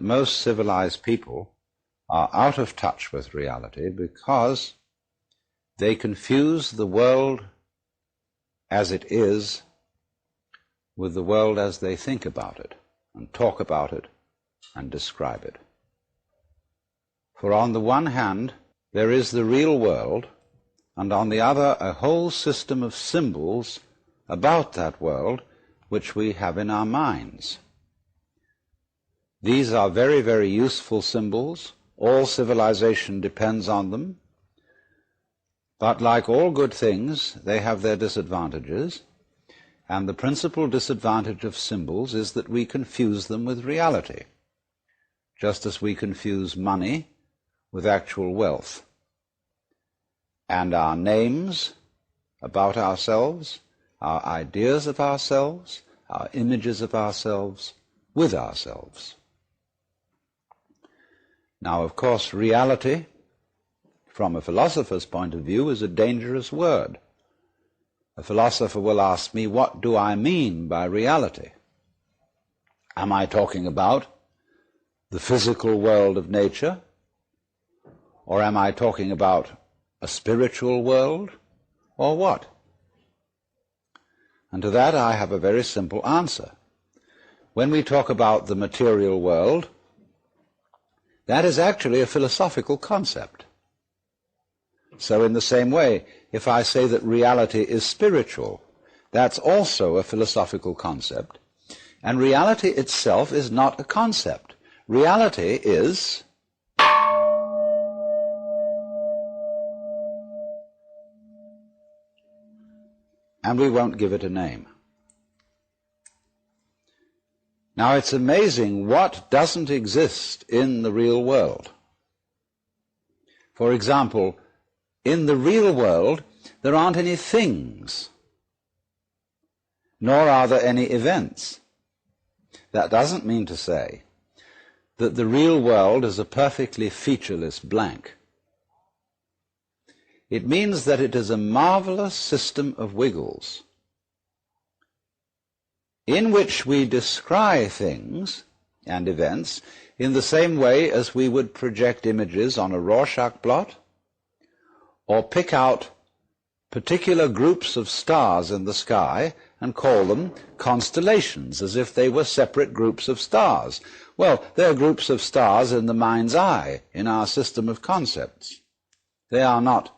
most civilized people are out of touch with reality because they confuse the world as it is with the world as they think about it and talk about it and describe it. For on the one hand, there is the real world, and on the other, a whole system of symbols about that world which we have in our minds. These are very, very useful symbols. All civilization depends on them. But like all good things, they have their disadvantages, and the principal disadvantage of symbols is that we confuse them with reality, just as we confuse money with actual wealth, and our names about ourselves, our ideas of ourselves, our images of ourselves with ourselves. Now, of course, reality, from a philosopher's point of view, is a dangerous word. A philosopher will ask me, what do I mean by reality? Am I talking about the physical world of nature? Or am I talking about a spiritual world? Or what? And to that I have a very simple answer. When we talk about the material world, that is actually a philosophical concept. So in the same way, if I say that reality is spiritual, that's also a philosophical concept. And reality itself is not a concept. Reality is and we won't give it a name. Now, it's amazing what doesn't exist in the real world. For example, in the real world, there aren't any things, nor are there any events. That doesn't mean to say that the real world is a perfectly featureless blank. It means that it is a marvelous system of wiggles in which we descry things and events in the same way as we would project images on a Rorschach blot, or pick out particular groups of stars in the sky and call them constellations, as if they were separate groups of stars. Well, they're groups of stars in the mind's eye, in our system of concepts. They are not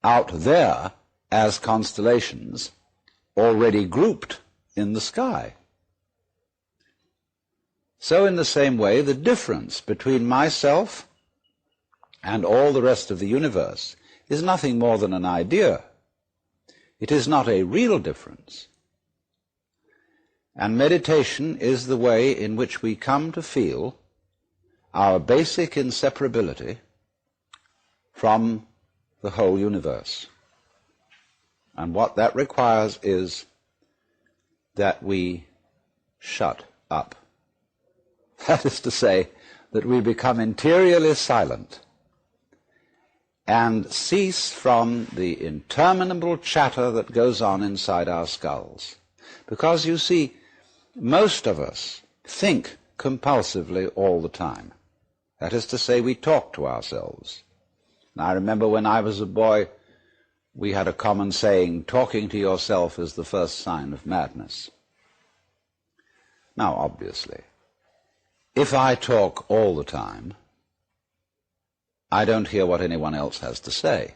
out there as constellations already grouped in the sky. So in the same way, the difference between myself and all the rest of the universe is nothing more than an idea. It is not a real difference. And meditation is the way in which we come to feel our basic inseparability from the whole universe. And what that requires is that we shut up. That is to say, that we become interiorly silent and cease from the interminable chatter that goes on inside our skulls. Because, you see, most of us think compulsively all the time. That is to say, we talk to ourselves. And I remember when I was a boy, we had a common saying, talking to yourself is the first sign of madness. Now, obviously, if I talk all the time, I don't hear what anyone else has to say.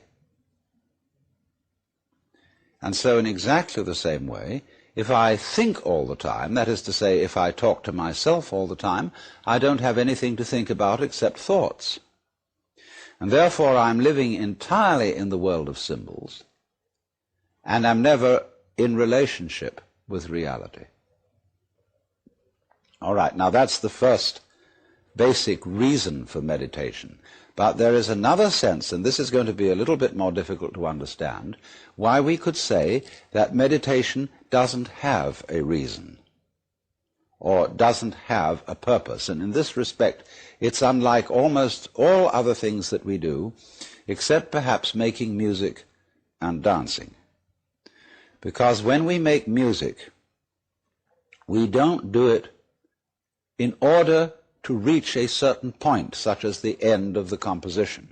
And so in exactly the same way, if I think all the time, that is to say, if I talk to myself all the time, I don't have anything to think about except thoughts. And therefore I'm living entirely in the world of symbols, and I'm never in relationship with reality. All right, now that's the first basic reason for meditation. But there is another sense, and this is going to be a little bit more difficult to understand, why we could say that meditation doesn't have a reason or doesn't have a purpose. And in this respect, it's unlike almost all other things that we do, except perhaps making music and dancing. Because when we make music, we don't do it in order to reach a certain point, such as the end of the composition.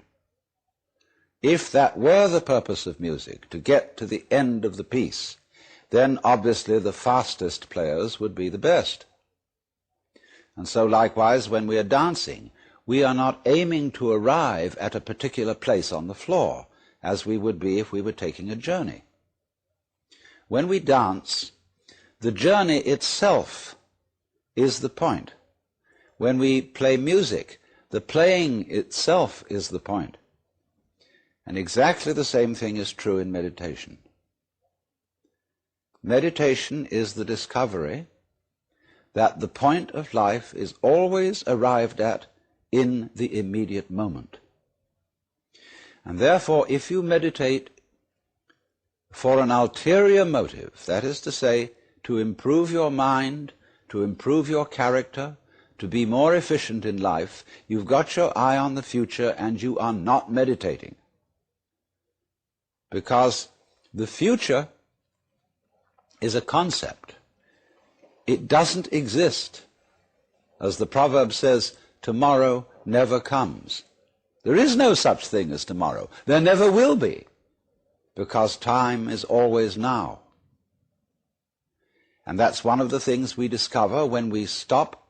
If that were the purpose of music, to get to the end of the piece, then obviously the fastest players would be the best. And so likewise, when we are dancing, we are not aiming to arrive at a particular place on the floor, as we would be if we were taking a journey. When we dance, the journey itself is the point. When we play music, the playing itself is the point. And exactly the same thing is true in meditation. Meditation is the discovery that the point of life is always arrived at in the immediate moment. And therefore, if you meditate for an ulterior motive, that is to say, to improve your mind, to improve your character, to be more efficient in life, you've got your eye on the future and you are not meditating. Because the future is a concept. It doesn't exist. As the proverb says, tomorrow never comes. There is no such thing as tomorrow. There never will be, because time is always now. And that's one of the things we discover when we stop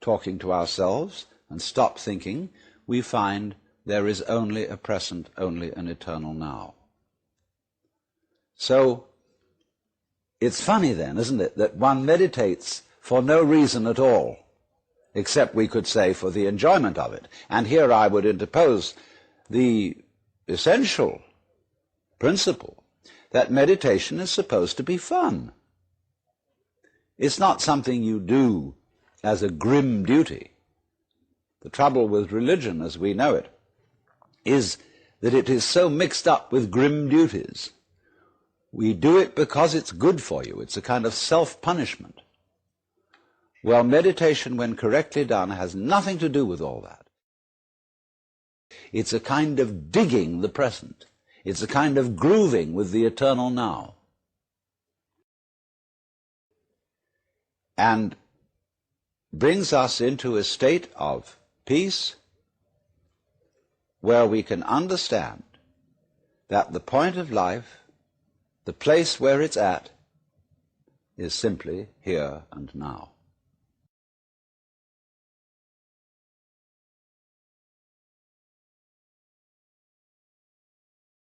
talking to ourselves and stop thinking. We find there is only a present, only an eternal now. So, it's funny then, isn't it, that one meditates for no reason at all, except we could say for the enjoyment of it. And here I would interpose the essential principle that meditation is supposed to be fun. It's not something you do as a grim duty. The trouble with religion, as we know it, is that it is so mixed up with grim duties. We do it because it's good for you. It's a kind of self-punishment. Well, meditation, when correctly done, has nothing to do with all that. It's a kind of digging the present. It's a kind of grooving with the eternal now. And brings us into a state of peace where we can understand that the point of life, the place where it's at, is simply here and now.